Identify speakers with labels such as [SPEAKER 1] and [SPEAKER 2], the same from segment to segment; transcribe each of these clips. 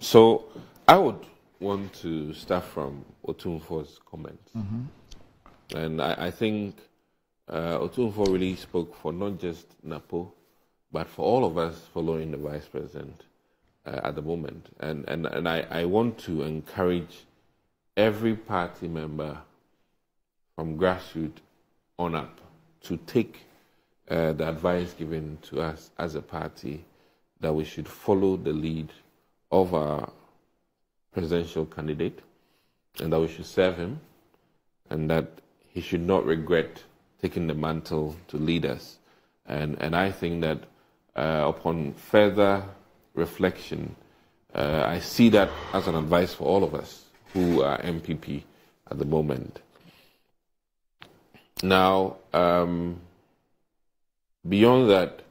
[SPEAKER 1] So I would want to start from Otumfo's comments. And I think Otumfo really spoke for not just Napo, but for all of us following the Vice President at the moment. And I want to encourage every party member from grassroots on up to take the advice given to us as a party that we should follow the lead of our presidential candidate and that we should serve him and that he should not regret taking the mantle to lead us. And I think that upon further reflection, I see that as an advice for all of us who are MPP at the moment. Now, beyond that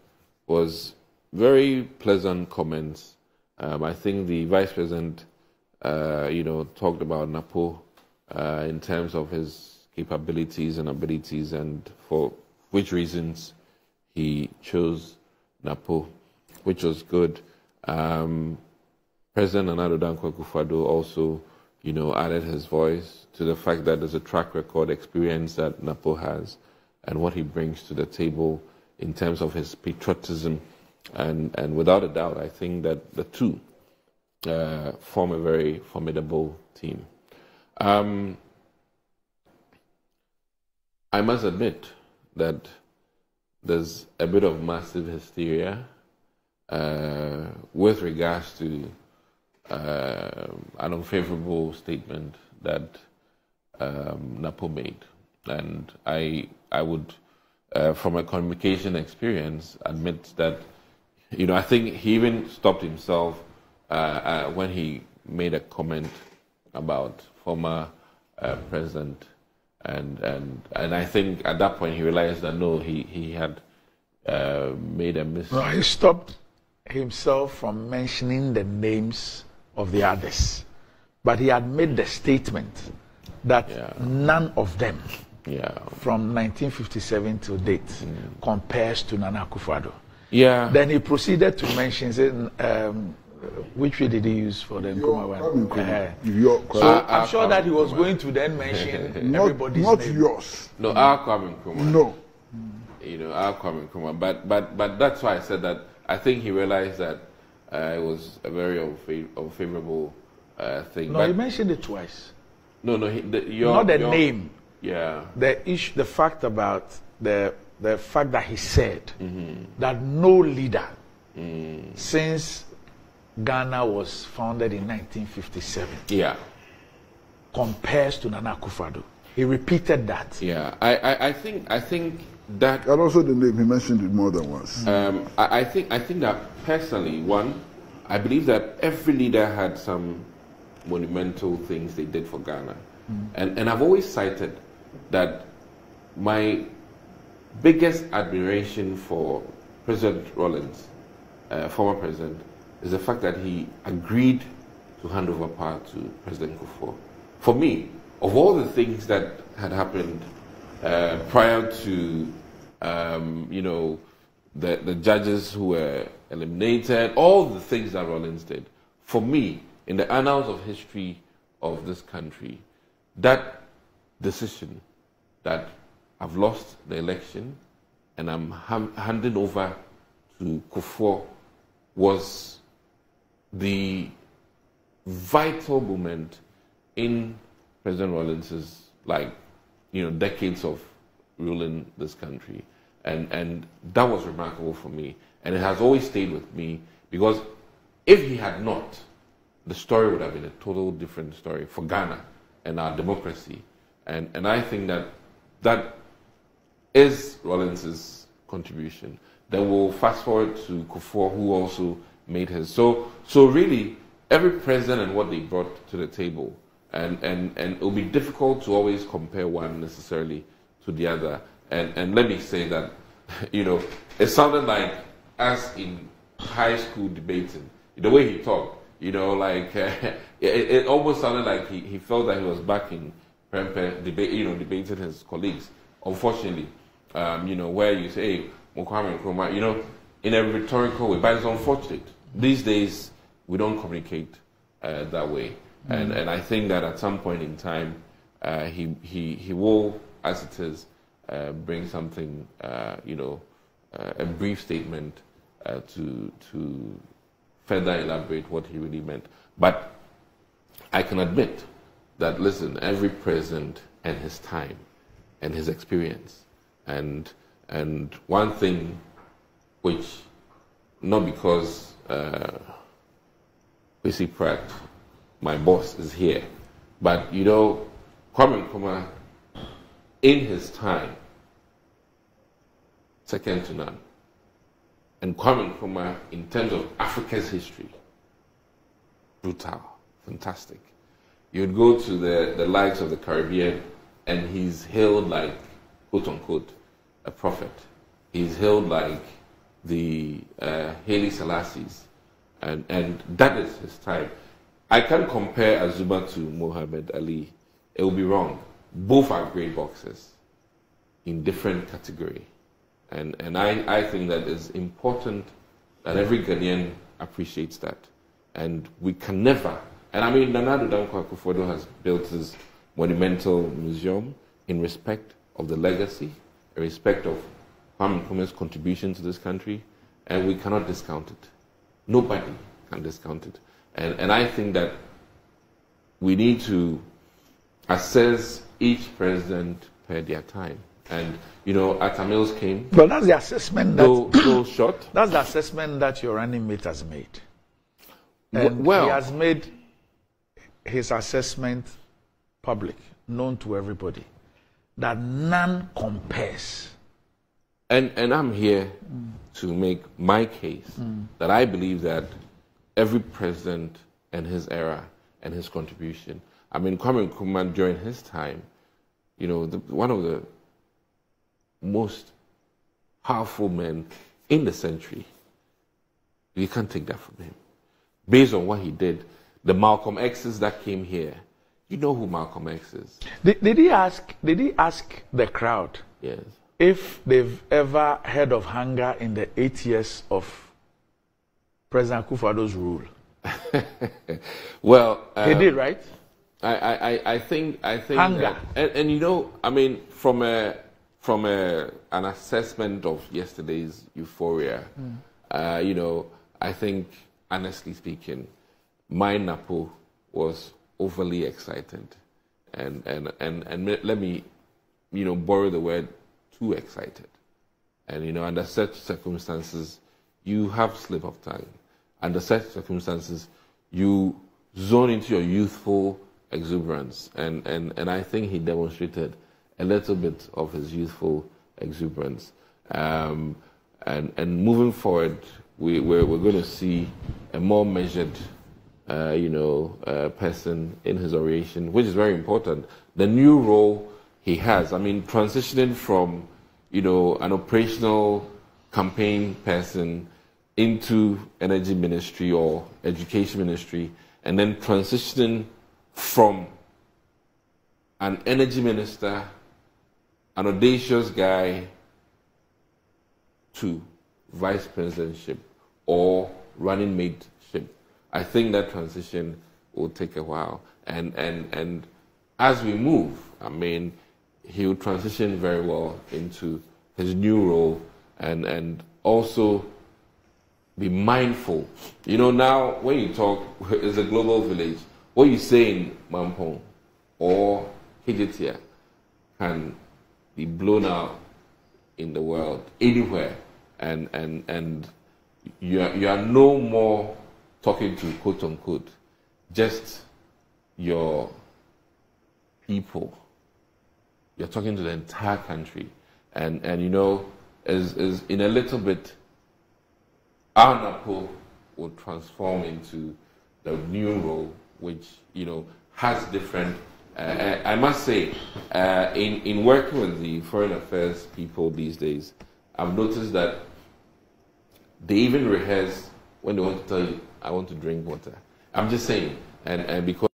[SPEAKER 1] was very pleasant comments. I think the Vice President, talked about Napo in terms of his capabilities and abilities and for which reasons he chose Napo, which was good. President Nana Dankwa Akufo-Addo also, added his voice to the fact that there's a track record experience that Napo has and what he brings to the table in terms of his patriotism. And without a doubt, I think that the two form a very formidable team. I must admit that there's a bit of massive hysteria with regards to an unfavorable statement that Napo made. And I would, from a communication experience, admit that, I think he even stopped himself when he made a comment about former president. And I think at that point he realized that no, he had made a mistake.
[SPEAKER 2] No, he stopped himself from mentioning the names of the others, but he had made the statement that none of them from 1957 to date compares to Nana Akufo-Addo. Then he proceeded to mention, which way did he use for the Nkrumah one? So I'm sure that he was going to then mention everybody's name.
[SPEAKER 3] Not yours.
[SPEAKER 1] No, our Kwame Nkrumah.
[SPEAKER 3] No.
[SPEAKER 1] Our Kwame Nkrumah. But that's why I said that I think he realized that it was a very unfavorable thing.
[SPEAKER 2] No,
[SPEAKER 1] but
[SPEAKER 2] he mentioned it twice.
[SPEAKER 1] No,
[SPEAKER 2] not the name.
[SPEAKER 1] Yeah.
[SPEAKER 2] The issue, the fact about the fact that he said that no leader since Ghana was founded in 1957 compares to Nana Akufo-Addo. He repeated that.
[SPEAKER 1] Yeah, I think that.
[SPEAKER 3] And also the name, he mentioned it more than once.
[SPEAKER 1] I think that personally, one, I believe that every leader had some monumental things they did for Ghana. And I've always cited that my biggest admiration for President Rawlings, former president, is the fact that he agreed to hand over power to President Kufuor. For me, of all the things that had happened prior to, the judges who were eliminated, all the things that Rawlings did, for me, in the annals of history of this country, that decision that I've lost the election and I'm handing over to Kufuor was the vital moment in President Rawlings's, decades of ruling this country. And that was remarkable for me. And it has always stayed with me because if he had not, the story would have been a total different story for Ghana and our democracy. And I think that is Rawlings's contribution. Then we'll fast forward to Kufuor, who also made his. So really, every president and what they brought to the table, and it will be difficult to always compare one necessarily to the other. And let me say that, it sounded like us in high school debating. The way he talked, it almost sounded like he felt that he was back in Prempeh debating his colleagues. Unfortunately, where you say, hey, Kwame Nkrumah, in a rhetorical way, but it's unfortunate. These days, we don't communicate that way. And I think that at some point in time, he will, as it is, bring something, a brief statement to further elaborate what he really meant. But I can admit that, listen, every president and his time and his experience, and one thing which, not because Kwesi Pratt, my boss, is here, but Kwame Nkrumah, in his time, second to none. And Kwame Nkrumah, in terms of Africa's history, brutal, fantastic. You'd go to the likes of the Caribbean, and he's hailed like, quote unquote, a prophet. He's hailed like the Haile Selassie's, and that is his time. I can't compare Azuma to Muhammad Ali. It will be wrong. Both are great boxers in different category. And I think that it's important that every Ghanaian appreciates that. And we can never, and I mean, Nana Addo Dankwa Akufo-Addo has built his monumental museum in respect of the legacy, in respect of Kwame Nkrumah's contribution to this country, and we cannot discount it. Nobody can discount it. And I think that we need to assess each president per their time. And, Atta Mills came.
[SPEAKER 2] Well, that's the assessment that...
[SPEAKER 1] No shot.
[SPEAKER 2] That's the assessment that your running mate has made. And
[SPEAKER 1] well,
[SPEAKER 2] he has made his assessment public, known to everybody, that none compares.
[SPEAKER 1] And I'm here to make my case that I believe that every president and his era and his contribution. I mean, Kwame Nkrumah during his time, one of the most powerful men in the century. You can't take that from him. Based on what he did, the Malcolm X's that came here, you know who Malcolm X is.
[SPEAKER 2] Did he ask the crowd?
[SPEAKER 1] Yes.
[SPEAKER 2] If they've ever heard of hunger in the 8 years of President Akufo-Addo's rule?
[SPEAKER 1] Well,
[SPEAKER 2] he did, right?
[SPEAKER 1] I think
[SPEAKER 2] hunger.
[SPEAKER 1] That, and I mean, from an assessment of yesterday's euphoria, I think, honestly speaking, my Napo was overly excited, and let me, borrow the word, too excited, and under such circumstances, you have slip of tongue. Under such circumstances, you zone into your youthful exuberance, and I think he demonstrated a little bit of his youthful exuberance. And moving forward, we're going to see a more measured, person in his oration, which is very important. The new role he has, I mean, transitioning from, an operational campaign person into energy ministry or education ministry, and then transitioning from an energy minister, an audacious guy, to vice presidentship or running mateship. I think that transition will take a while. And as we move, I mean, he will transition very well into his new role and also be mindful. Now when you talk, it's a global village. What you say in Mampong or Hijitia can be blown out in the world, anywhere. And you are no more talking to, quote unquote, just your people. You're talking to the entire country. And is in a little bit, our Napo will transform into the new role, which, has different, I must say, in working with the foreign affairs people these days, I've noticed that they even rehearse when they want to tell you, I want to drink water. I'm just saying, and because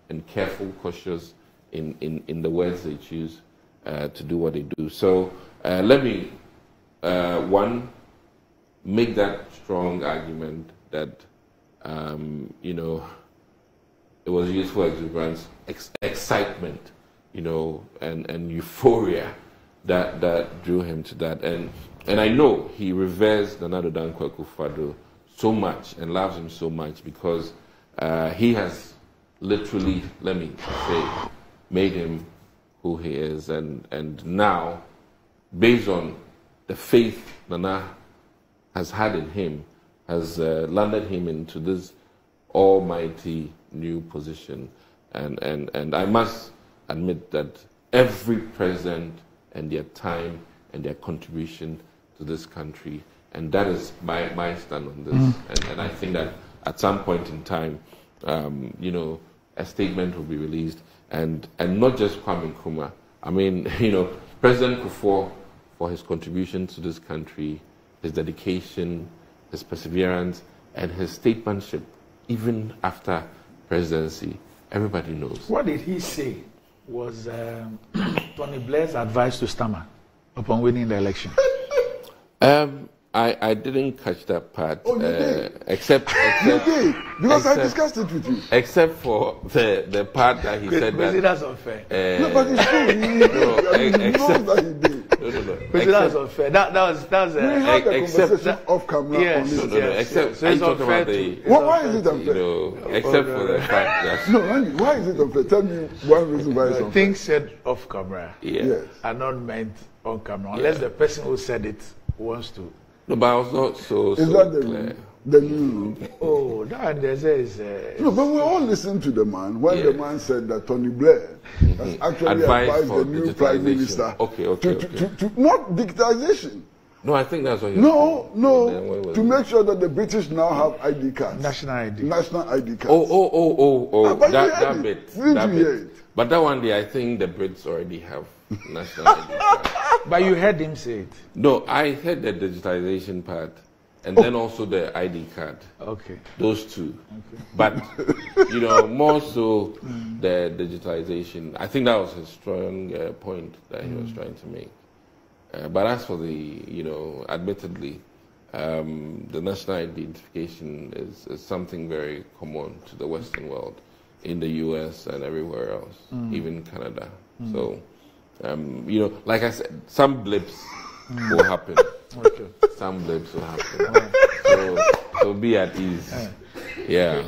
[SPEAKER 1] and careful, cautious in the words they choose to do what they do. So let me, one, make that strong argument that you know, it was youthful exuberance, excitement, you know, and euphoria that drew him to that. And I know he reveres Nana Addo Dankwa Akufo-Addo so much and loves him so much because he has literally, let me say, made him who he is. And now, based on the faith Nana has had in him, has landed him into this almighty new position. And I must admit that every president and their time and their contribution to this country, and that is my stand on this. And I think that at some point in time, you know, a statement will be released, and not just Kwame Nkrumah. I mean, you know, President Kufuor, for his contribution to this country, his dedication, his perseverance, and his statesmanship, even after presidency, everybody knows.
[SPEAKER 2] What did he say was Tony Blair's advice to Starmer upon winning the election?
[SPEAKER 1] I didn't catch that part.
[SPEAKER 3] Oh, you did?
[SPEAKER 1] Except
[SPEAKER 3] you did, because I discussed it with you.
[SPEAKER 1] Except for the part that he said that.
[SPEAKER 2] That's unfair.
[SPEAKER 3] No, but it's true. He knows that he did.
[SPEAKER 2] No. That's unfair. That was
[SPEAKER 3] we had a conversation off camera.
[SPEAKER 2] Yes,
[SPEAKER 3] on this.
[SPEAKER 1] Except
[SPEAKER 2] so it's unfair
[SPEAKER 3] why is it unfair?
[SPEAKER 1] You know, except for the fact that
[SPEAKER 3] no, Andy, why is it unfair? Tell me one reason why it's unfair.
[SPEAKER 2] Things said off camera
[SPEAKER 3] Yes.
[SPEAKER 2] are not meant on camera unless the person who said it wants to.
[SPEAKER 1] No, but I was not so
[SPEAKER 3] Is that
[SPEAKER 1] clear.
[SPEAKER 3] the new?
[SPEAKER 2] Oh, that there is.
[SPEAKER 3] No, but we all listened to the man when the man said that Tony Blair has actually advised the new prime minister to not digitization.
[SPEAKER 1] No, I think that's what he
[SPEAKER 3] No, to make sure that the British now have ID cards.
[SPEAKER 2] National ID.
[SPEAKER 3] National ID cards.
[SPEAKER 1] Oh,
[SPEAKER 3] But
[SPEAKER 1] that bit.
[SPEAKER 3] Didn't you hear it?
[SPEAKER 1] But that one day, I think the Brits already have national ID cards.
[SPEAKER 2] But you heard him say it.
[SPEAKER 1] No, I heard the digitization part, and then also the ID card.
[SPEAKER 2] Okay.
[SPEAKER 1] Those two. Okay. But, you know, more so the digitization. I think that was his strong point that he was trying to make. But as for the, you know, admittedly, the national identification is something very common to the Western world, in the US and everywhere else, even Canada. So, you know, like I said, some blips will happen.
[SPEAKER 2] Okay.
[SPEAKER 1] Some blips will happen. So be at ease. Yeah.